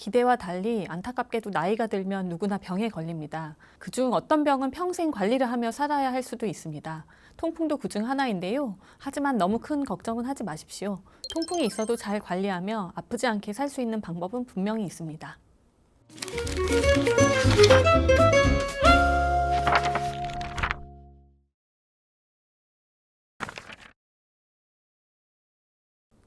기대와 달리 안타깝게도 나이가 들면 누구나 병에 걸립니다. 그중 어떤 병은 평생 관리를 하며 살아야 할 수도 있습니다. 통풍도 그중 하나인데요. 하지만 너무 큰 걱정은 하지 마십시오. 통풍이 있어도 잘 관리하며 아프지 않게 살 수 있는 방법은 분명히 있습니다.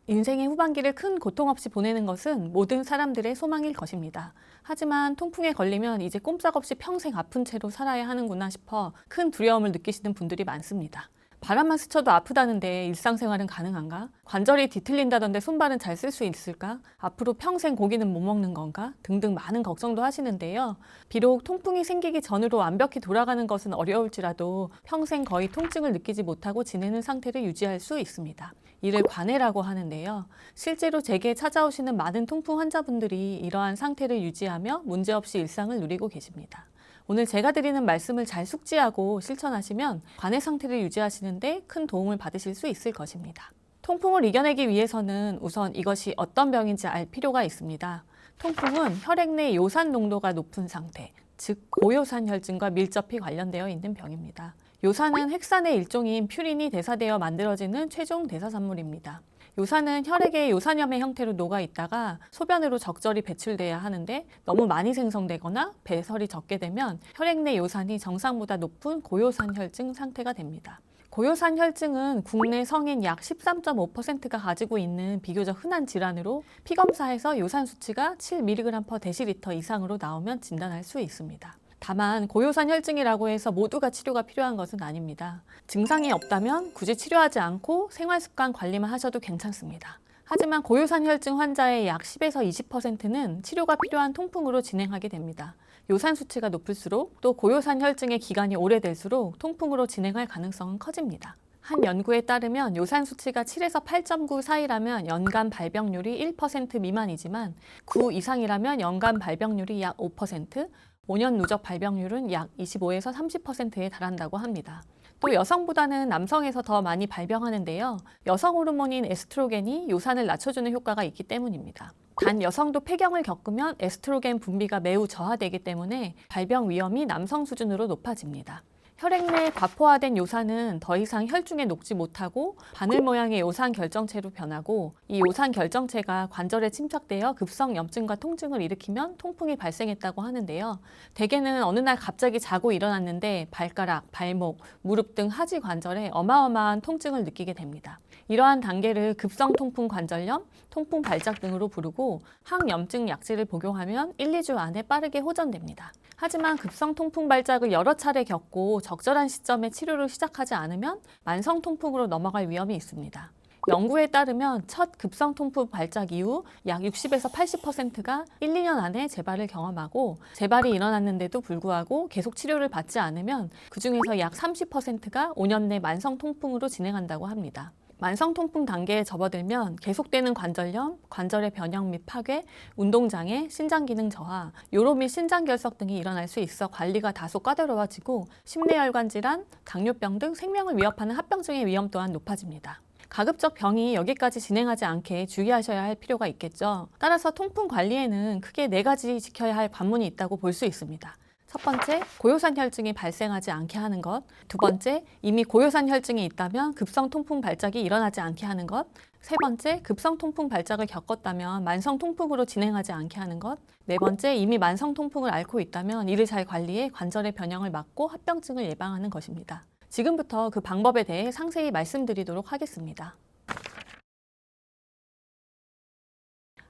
인생의 후반기를 큰 고통 없이 보내는 것은 모든 사람들의 소망일 것입니다. 하지만 통풍에 걸리면 이제 꼼짝없이 평생 아픈 채로 살아야 하는구나 싶어 큰 두려움을 느끼시는 분들이 많습니다. 바람만 스쳐도 아프다는데 일상생활은 가능한가? 관절이 뒤틀린다던데 손발은 잘 쓸 수 있을까? 앞으로 평생 고기는 못 먹는 건가? 등등 많은 걱정도 하시는데요. 비록 통풍이 생기기 전으로 완벽히 돌아가는 것은 어려울지라도 평생 거의 통증을 느끼지 못하고 지내는 상태를 유지할 수 있습니다. 이를 관해라고 하는데요. 실제로 제게 찾아오시는 많은 통풍 환자분들이 이러한 상태를 유지하며 문제없이 일상을 누리고 계십니다. 오늘 제가 드리는 말씀을 잘 숙지하고 실천하시면 관해 상태를 유지하시는데 큰 도움을 받으실 수 있을 것입니다. 통풍을 이겨내기 위해서는 우선 이것이 어떤 병인지 알 필요가 있습니다. 통풍은 혈액 내 요산 농도가 높은 상태, 즉 고요산 혈증과 밀접히 관련되어 있는 병입니다. 요산은 핵산의 일종인 퓨린이 대사되어 만들어지는 최종 대사산물입니다. 요산은 혈액에 요산염의 형태로 녹아 있다가 소변으로 적절히 배출돼야 하는데 너무 많이 생성되거나 배설이 적게 되면 혈액 내 요산이 정상보다 높은 고요산 혈증 상태가 됩니다. 고요산 혈증은 국내 성인 약 13.5%가 가지고 있는 비교적 흔한 질환으로 피검사에서 요산 수치가 7mg/dL 이상으로 나오면 진단할 수 있습니다. 다만 고요산 혈증이라고 해서 모두가 치료가 필요한 것은 아닙니다. 증상이 없다면 굳이 치료하지 않고 생활습관 관리만 하셔도 괜찮습니다. 하지만 고요산 혈증 환자의 약 10에서 20%는 치료가 필요한 통풍으로 진행하게 됩니다. 요산 수치가 높을수록 또 고요산 혈증의 기간이 오래될수록 통풍으로 진행할 가능성은 커집니다. 한 연구에 따르면 요산 수치가 7에서 8.9 사이라면 연간 발병률이 1% 미만이지만 9 이상이라면 연간 발병률이 약 5%, 5년 누적 발병률은 약 25에서 30%에 달한다고 합니다. 또 여성보다는 남성에서 더 많이 발병하는데요. 여성 호르몬인 에스트로겐이 요산을 낮춰주는 효과가 있기 때문입니다. 단 여성도 폐경을 겪으면 에스트로겐 분비가 매우 저하되기 때문에 발병 위험이 남성 수준으로 높아집니다. 혈액 내 과포화된 요산은 더 이상 혈중에 녹지 못하고 바늘 모양의 요산 결정체로 변하고 이 요산 결정체가 관절에 침착되어 급성 염증과 통증을 일으키면 통풍이 발생했다고 하는데요. 대개는 어느 날 갑자기 자고 일어났는데 발가락, 발목, 무릎 등 하지 관절에 어마어마한 통증을 느끼게 됩니다. 이러한 단계를 급성 통풍 관절염, 통풍 발작 등으로 부르고 항염증 약제를 복용하면 1, 2주 안에 빠르게 호전됩니다. 하지만 급성 통풍 발작을 여러 차례 겪고 적절한 시점에 치료를 시작하지 않으면 만성 통풍으로 넘어갈 위험이 있습니다. 연구에 따르면 첫 급성 통풍 발작 이후 약 60에서 80%가 1, 2년 안에 재발을 경험하고 재발이 일어났는데도 불구하고 계속 치료를 받지 않으면 그중에서 약 30%가 5년 내 만성 통풍으로 진행한다고 합니다. 만성 통풍 단계에 접어들면 계속되는 관절염, 관절의 변형 및 파괴, 운동장애, 신장기능 저하, 요로 및 신장결석 등이 일어날 수 있어 관리가 다소 까다로워지고 심내혈관 질환, 당뇨병 등 생명을 위협하는 합병증의 위험 또한 높아집니다. 가급적 병이 여기까지 진행하지 않게 주의하셔야 할 필요가 있겠죠. 따라서 통풍 관리에는 크게 4가지 지켜야 할 관문이 있다고 볼 수 있습니다. 첫 번째, 고요산 혈증이 발생하지 않게 하는 것. 두 번째, 이미 고요산 혈증이 있다면 급성 통풍 발작이 일어나지 않게 하는 것. 세 번째, 급성 통풍 발작을 겪었다면 만성 통풍으로 진행하지 않게 하는 것. 네 번째, 이미 만성 통풍을 앓고 있다면 이를 잘 관리해 관절의 변형을 막고 합병증을 예방하는 것입니다. 지금부터 그 방법에 대해 상세히 말씀드리도록 하겠습니다.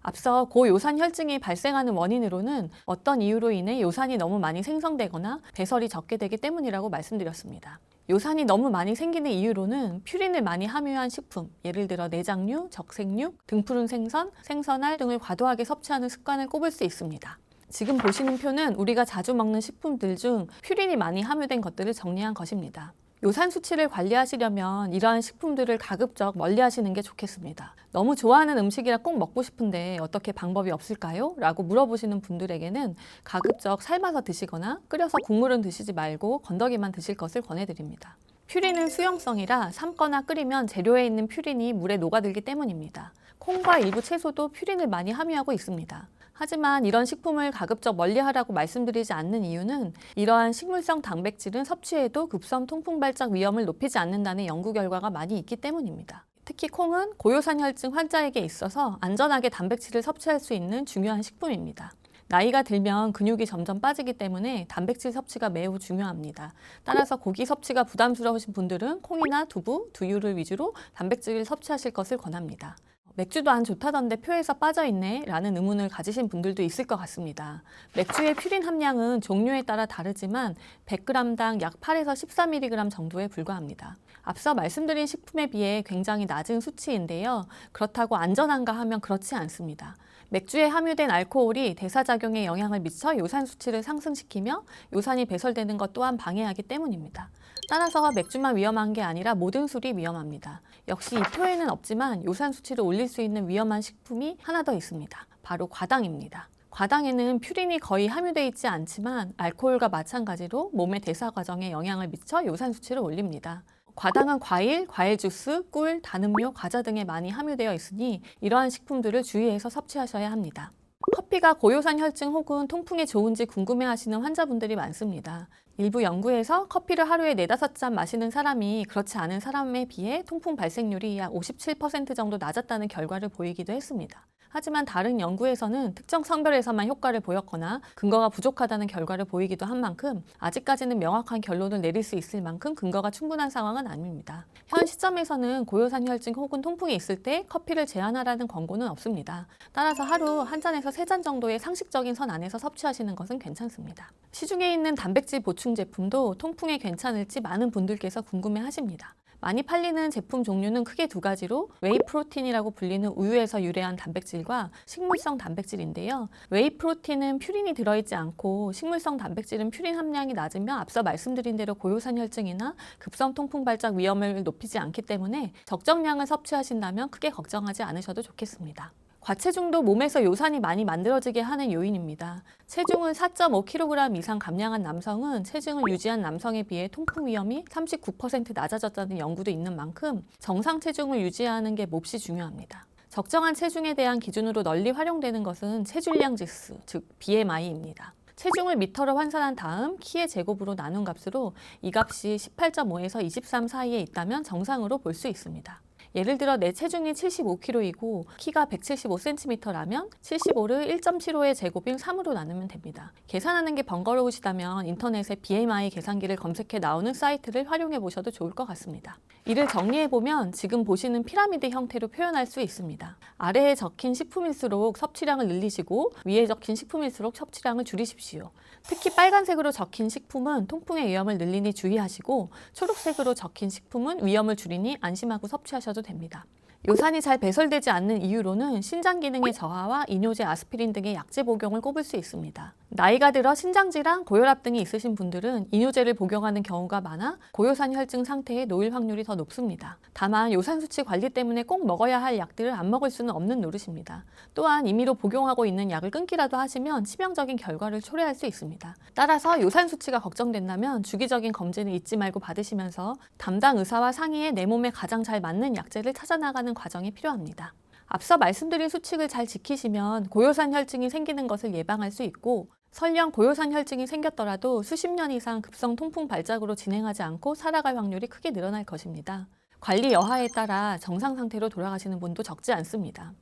앞서 고요산 혈증이 발생하는 원인으로는 어떤 이유로 인해 요산이 너무 많이 생성되거나 배설이 적게 되기 때문이라고 말씀드렸습니다. 요산이 너무 많이 생기는 이유로는 퓨린을 많이 함유한 식품, 예를 들어 내장류, 적색육, 등푸른 생선, 생선알 등을 과도하게 섭취하는 습관을 꼽을 수 있습니다. 지금 보시는 표는 우리가 자주 먹는 식품들 중 퓨린이 많이 함유된 것들을 정리한 것입니다. 요산 수치를 관리하시려면 이러한 식품들을 가급적 멀리 하시는 게 좋겠습니다. 너무 좋아하는 음식이라 꼭 먹고 싶은데 어떻게 방법이 없을까요? 라고 물어보시는 분들에게는 가급적 삶아서 드시거나 끓여서 국물은 드시지 말고 건더기만 드실 것을 권해드립니다. 퓨린은 수용성이라 삶거나 끓이면 재료에 있는 퓨린이 물에 녹아들기 때문입니다. 콩과 일부 채소도 퓨린을 많이 함유하고 있습니다. 하지만 이런 식품을 가급적 멀리하라고 말씀드리지 않는 이유는 이러한 식물성 단백질은 섭취해도 급성 통풍 발작 위험을 높이지 않는다는 연구 결과가 많이 있기 때문입니다. 특히 콩은 고요산 혈증 환자에게 있어서 안전하게 단백질을 섭취할 수 있는 중요한 식품입니다. 나이가 들면 근육이 점점 빠지기 때문에 단백질 섭취가 매우 중요합니다. 따라서 고기 섭취가 부담스러우신 분들은 콩이나 두부, 두유를 위주로 단백질을 섭취하실 것을 권합니다. 맥주도 안 좋다던데 표에서 빠져있네 라는 의문을 가지신 분들도 있을 것 같습니다. 맥주의 퓨린 함량은 종류에 따라 다르지만 100g당 약 8에서 14mg 정도에 불과합니다. 앞서 말씀드린 식품에 비해 굉장히 낮은 수치인데요. 그렇다고 안전한가 하면 그렇지 않습니다. 맥주에 함유된 알코올이 대사작용에 영향을 미쳐 요산 수치를 상승시키며 요산이 배설되는 것 또한 방해하기 때문입니다. 따라서 맥주만 위험한 게 아니라 모든 술이 위험합니다. 역시 이 표에는 없지만 요산 수치를 올릴 수 있는 위험한 식품이 하나 더 있습니다. 바로 과당입니다. 과당에는 퓨린이 거의 함유되어 있지 않지만 알코올과 마찬가지로 몸의 대사 과정에 영향을 미쳐 요산 수치를 올립니다. 과당은 과일, 과일 주스, 꿀, 단 음료, 과자 등에 많이 함유되어 있으니 이러한 식품들을 주의해서 섭취하셔야 합니다. 커피가 고요산 혈증 혹은 통풍에 좋은지 궁금해하시는 환자분들이 많습니다. 일부 연구에서 커피를 하루에 4-5잔 마시는 사람이 그렇지 않은 사람에 비해 통풍 발생률이 약 57% 정도 낮았다는 결과를 보이기도 했습니다. 하지만 다른 연구에서는 특정 성별에서만 효과를 보였거나 근거가 부족하다는 결과를 보이기도 한 만큼 아직까지는 명확한 결론을 내릴 수 있을 만큼 근거가 충분한 상황은 아닙니다. 현 시점에서는 고요산 혈증 혹은 통풍이 있을 때 커피를 제한하라는 권고는 없습니다. 따라서 하루 한 잔에서 3잔 정도의 상식적인 선 안에서 섭취하시는 것은 괜찮습니다. 시중에 있는 단백질 보충 제품도 통풍에 괜찮을지 많은 분들께서 궁금해하십니다. 많이 팔리는 제품 종류는 크게 2가지로 웨이 프로틴이라고 불리는 우유에서 유래한 단백질과 식물성 단백질인데요. 웨이 프로틴은 퓨린이 들어있지 않고 식물성 단백질은 퓨린 함량이 낮으며 앞서 말씀드린 대로 고요산 혈증이나 급성 통풍 발작 위험을 높이지 않기 때문에 적정량을 섭취하신다면 크게 걱정하지 않으셔도 좋겠습니다. 과체중도 몸에서 요산이 많이 만들어지게 하는 요인입니다. 체중을 4.5kg 이상 감량한 남성은 체중을 유지한 남성에 비해 통풍 위험이 39% 낮아졌다는 연구도 있는 만큼 정상 체중을 유지하는 게 몹시 중요합니다. 적정한 체중에 대한 기준으로 널리 활용되는 것은 체중량 지수, 즉 BMI입니다. 체중을 미터로 환산한 다음 키의 제곱으로 나눈 값으로 이 값이 18.5에서 23 사이에 있다면 정상으로 볼 수 있습니다. 예를 들어 내 체중이 75kg이고 키가 175cm라면 75를 1.75의 제곱인 3으로 나누면 됩니다. 계산하는 게 번거로우시다면 인터넷에 BMI 계산기를 검색해 나오는 사이트를 활용해 보셔도 좋을 것 같습니다. 이를 정리해 보면 지금 보시는 피라미드 형태로 표현할 수 있습니다. 아래에 적힌 식품일수록 섭취량을 늘리시고 위에 적힌 식품일수록 섭취량을 줄이십시오. 특히 빨간색으로 적힌 식품은 통풍의 위험을 늘리니 주의하시고 초록색으로 적힌 식품은 위험을 줄이니 안심하고 섭취하셔도 됩니다. 요산이 잘 배설되지 않는 이유로는 신장 기능의 저하와 이뇨제, 아스피린 등의 약제 복용을 꼽을 수 있습니다. 나이가 들어 신장질환, 고혈압 등이 있으신 분들은 이뇨제를 복용하는 경우가 많아 고요산 혈증 상태에 놓일 확률이 더 높습니다. 다만 요산 수치 관리 때문에 꼭 먹어야 할 약들을 안 먹을 수는 없는 노릇입니다. 또한 임의로 복용하고 있는 약을 끊기라도 하시면 치명적인 결과를 초래할 수 있습니다. 따라서 요산 수치가 걱정된다면 주기적인 검진을 잊지 말고 받으시면서 담당 의사와 상의해 내 몸에 가장 잘 맞는 약제를 찾아나가는 과정이 필요합니다. 앞서 말씀드린 수칙을 잘 지키시면 고요산 혈증이 생기는 것을 예방할 수 있고 설령 고요산 혈증이 생겼더라도 수십 년 이상 급성 통풍 발작으로 진행하지 않고 살아갈 확률이 크게 늘어날 것입니다. 관리 여하에 따라 정상 상태로 돌아가시는 분도 적지 않습니다.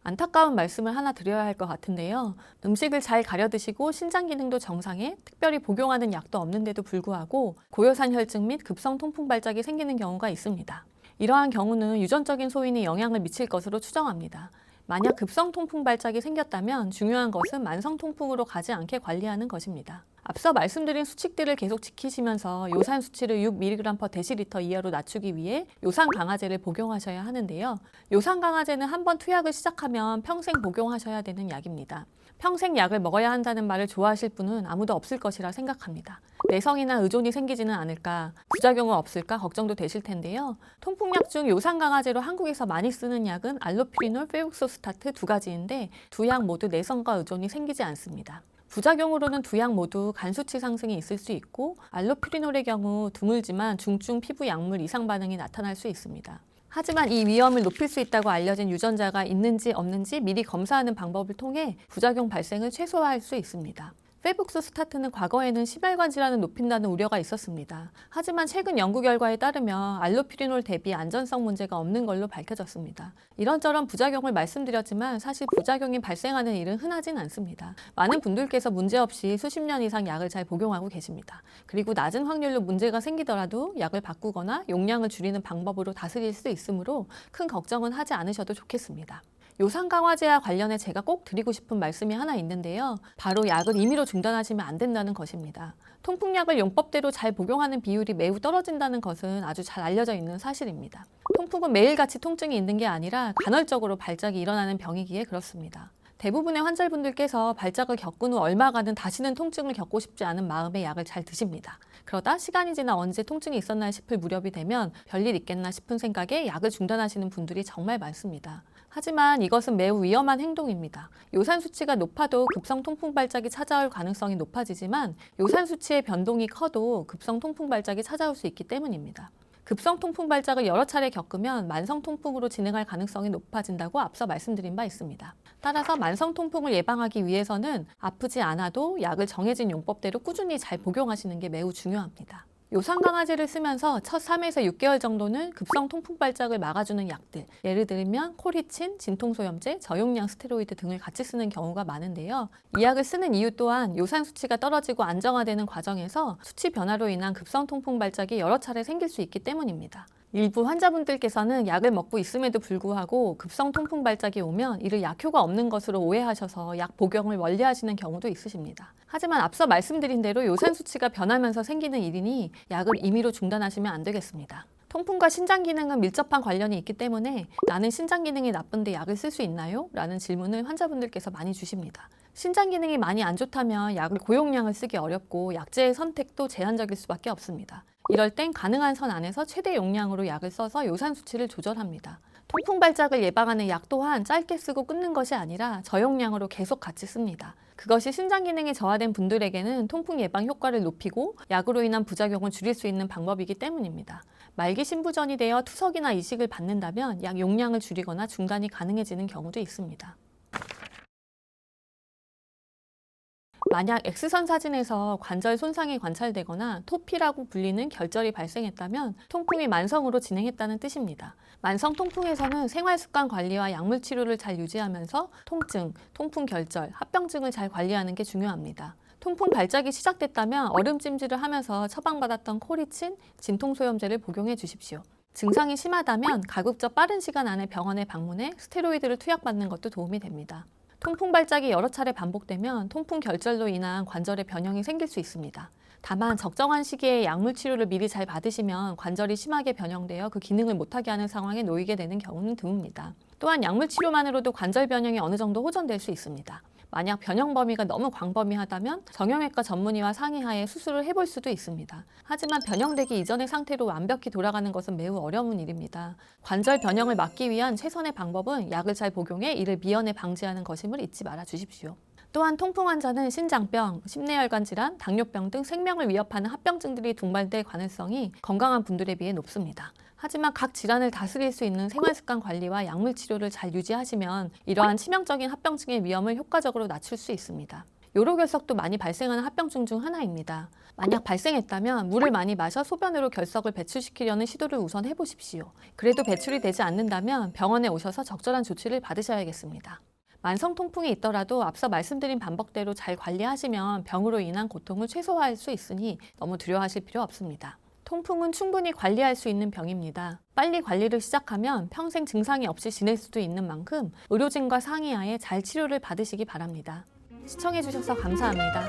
안타까운 말씀을 하나 드려야 할 것 같은데요. 음식을 잘 가려 드시고 신장 기능도 정상에 특별히 복용하는 약도 없는데도 불구하고 고요산 혈증 및 급성 통풍 발작이 생기는 경우가 있습니다. 이러한 경우는 유전적인 소인이 영향을 미칠 것으로 추정합니다. 만약 급성 통풍 발작이 생겼다면 중요한 것은 만성 통풍으로 가지 않게 관리하는 것입니다. 앞서 말씀드린 수칙들을 계속 지키시면서 요산 수치를 6mg/dL 이하로 낮추기 위해 요산 강화제를 복용하셔야 하는데요. 요산 강화제는 한번 투약을 시작하면 평생 복용하셔야 되는 약입니다. 평생 약을 먹어야 한다는 말을 좋아하실 분은 아무도 없을 것이라 생각합니다. 내성이나 의존이 생기지는 않을까, 부작용은 없을까 걱정도 되실 텐데요. 통풍약 중 요산 강화제로 한국에서 많이 쓰는 약은 알로피리놀, 페북소스타트 2가지인데 두 약 모두 내성과 의존이 생기지 않습니다. 부작용으로는 두 약 모두 간 수치 상승이 있을 수 있고 알로피리놀의 경우 드물지만 중증 피부 약물 이상 반응이 나타날 수 있습니다. 하지만 이 위험을 높일 수 있다고 알려진 유전자가 있는지 없는지 미리 검사하는 방법을 통해 부작용 발생을 최소화할 수 있습니다. 페북스 스타트는 과거에는 심혈관 질환을 높인다는 우려가 있었습니다. 하지만 최근 연구 결과에 따르면 알로피리놀 대비 안전성 문제가 없는 걸로 밝혀졌습니다. 이런저런 부작용을 말씀드렸지만 사실 부작용이 발생하는 일은 흔하진 않습니다. 많은 분들께서 문제없이 수십 년 이상 약을 잘 복용하고 계십니다. 그리고 낮은 확률로 문제가 생기더라도 약을 바꾸거나 용량을 줄이는 방법으로 다스릴 수 있으므로 큰 걱정은 하지 않으셔도 좋겠습니다. 요산 강화제와 관련해 제가 꼭 드리고 싶은 말씀이 하나 있는데요. 바로 약을 임의로 중단하시면 안 된다는 것입니다. 통풍약을 용법대로 잘 복용하는 비율이 매우 떨어진다는 것은 아주 잘 알려져 있는 사실입니다. 통풍은 매일같이 통증이 있는 게 아니라 간헐적으로 발작이 일어나는 병이기에 그렇습니다. 대부분의 환자분들께서 발작을 겪은 후 얼마간은 다시는 통증을 겪고 싶지 않은 마음에 약을 잘 드십니다. 그러다 시간이 지나 언제 통증이 있었나 싶을 무렵이 되면 별일 있겠나 싶은 생각에 약을 중단하시는 분들이 정말 많습니다. 하지만 이것은 매우 위험한 행동입니다. 요산 수치가 높아도 급성 통풍 발작이 찾아올 가능성이 높아지지만 요산 수치의 변동이 커도 급성 통풍 발작이 찾아올 수 있기 때문입니다. 급성 통풍 발작을 여러 차례 겪으면 만성 통풍으로 진행할 가능성이 높아진다고 앞서 말씀드린 바 있습니다. 따라서 만성 통풍을 예방하기 위해서는 아프지 않아도 약을 정해진 용법대로 꾸준히 잘 복용하시는 게 매우 중요합니다. 요산 강화제를 쓰면서 첫 3에서 6개월 정도는 급성 통풍 발작을 막아주는 약들, 예를 들면 코리친, 진통소염제, 저용량 스테로이드 등을 같이 쓰는 경우가 많은데요. 이 약을 쓰는 이유 또한 요산 수치가 떨어지고 안정화되는 과정에서 수치 변화로 인한 급성 통풍 발작이 여러 차례 생길 수 있기 때문입니다. 일부 환자분들께서는 약을 먹고 있음에도 불구하고 급성 통풍 발작이 오면 이를 약효가 없는 것으로 오해하셔서 약 복용을 멀리하시는 경우도 있으십니다. 하지만 앞서 말씀드린 대로 요산 수치가 변하면서 생기는 일이니 약을 임의로 중단하시면 안 되겠습니다. 통풍과 신장 기능은 밀접한 관련이 있기 때문에 나는 신장 기능이 나쁜데 약을 쓸 수 있나요? 라는 질문을 환자분들께서 많이 주십니다. 신장 기능이 많이 안 좋다면 약을 고용량을 쓰기 어렵고 약제의 선택도 제한적일 수밖에 없습니다. 이럴 땐 가능한 선 안에서 최대 용량으로 약을 써서 요산 수치를 조절합니다. 통풍 발작을 예방하는 약 또한 짧게 쓰고 끊는 것이 아니라 저용량으로 계속 같이 씁니다. 그것이 신장 기능이 저하된 분들에게는 통풍 예방 효과를 높이고 약으로 인한 부작용을 줄일 수 있는 방법이기 때문입니다. 말기 신부전이 되어 투석이나 이식을 받는다면 약 용량을 줄이거나 중단이 가능해지는 경우도 있습니다. 만약 X선 사진에서 관절 손상이 관찰되거나 토피라고 불리는 결절이 발생했다면 통풍이 만성으로 진행했다는 뜻입니다. 만성 통풍에서는 생활습관 관리와 약물 치료를 잘 유지하면서 통증, 통풍 결절, 합병증을 잘 관리하는 게 중요합니다. 통풍 발작이 시작됐다면 얼음찜질을 하면서 처방받았던 코리친, 진통소염제를 복용해 주십시오. 증상이 심하다면 가급적 빠른 시간 안에 병원에 방문해 스테로이드를 투약받는 것도 도움이 됩니다. 통풍 발작이 여러 차례 반복되면 통풍 결절로 인한 관절의 변형이 생길 수 있습니다. 다만 적정한 시기에 약물 치료를 미리 잘 받으시면 관절이 심하게 변형되어 그 기능을 못하게 하는 상황에 놓이게 되는 경우는 드뭅니다. 또한 약물 치료만으로도 관절 변형이 어느 정도 호전될 수 있습니다. 만약 변형 범위가 너무 광범위하다면 정형외과 전문의와 상의하에 수술을 해볼 수도 있습니다. 하지만 변형되기 이전의 상태로 완벽히 돌아가는 것은 매우 어려운 일입니다. 관절 변형을 막기 위한 최선의 방법은 약을 잘 복용해 이를 미연에 방지하는 것임을 잊지 말아 주십시오. 또한 통풍 환자는 신장병, 심내혈관 질환, 당뇨병 등 생명을 위협하는 합병증들이 동반될 가능성이 건강한 분들에 비해 높습니다. 하지만 각 질환을 다스릴 수 있는 생활습관 관리와 약물 치료를 잘 유지하시면 이러한 치명적인 합병증의 위험을 효과적으로 낮출 수 있습니다. 요로결석도 많이 발생하는 합병증 중 하나입니다. 만약 발생했다면 물을 많이 마셔 소변으로 결석을 배출시키려는 시도를 우선 해보십시오. 그래도 배출이 되지 않는다면 병원에 오셔서 적절한 조치를 받으셔야겠습니다. 만성 통풍이 있더라도 앞서 말씀드린 방법대로 잘 관리하시면 병으로 인한 고통을 최소화할 수 있으니 너무 두려워하실 필요 없습니다. 통풍은 충분히 관리할 수 있는 병입니다. 빨리 관리를 시작하면 평생 증상이 없이 지낼 수도 있는 만큼 의료진과 상의하에 잘 치료를 받으시기 바랍니다. 시청해주셔서 감사합니다.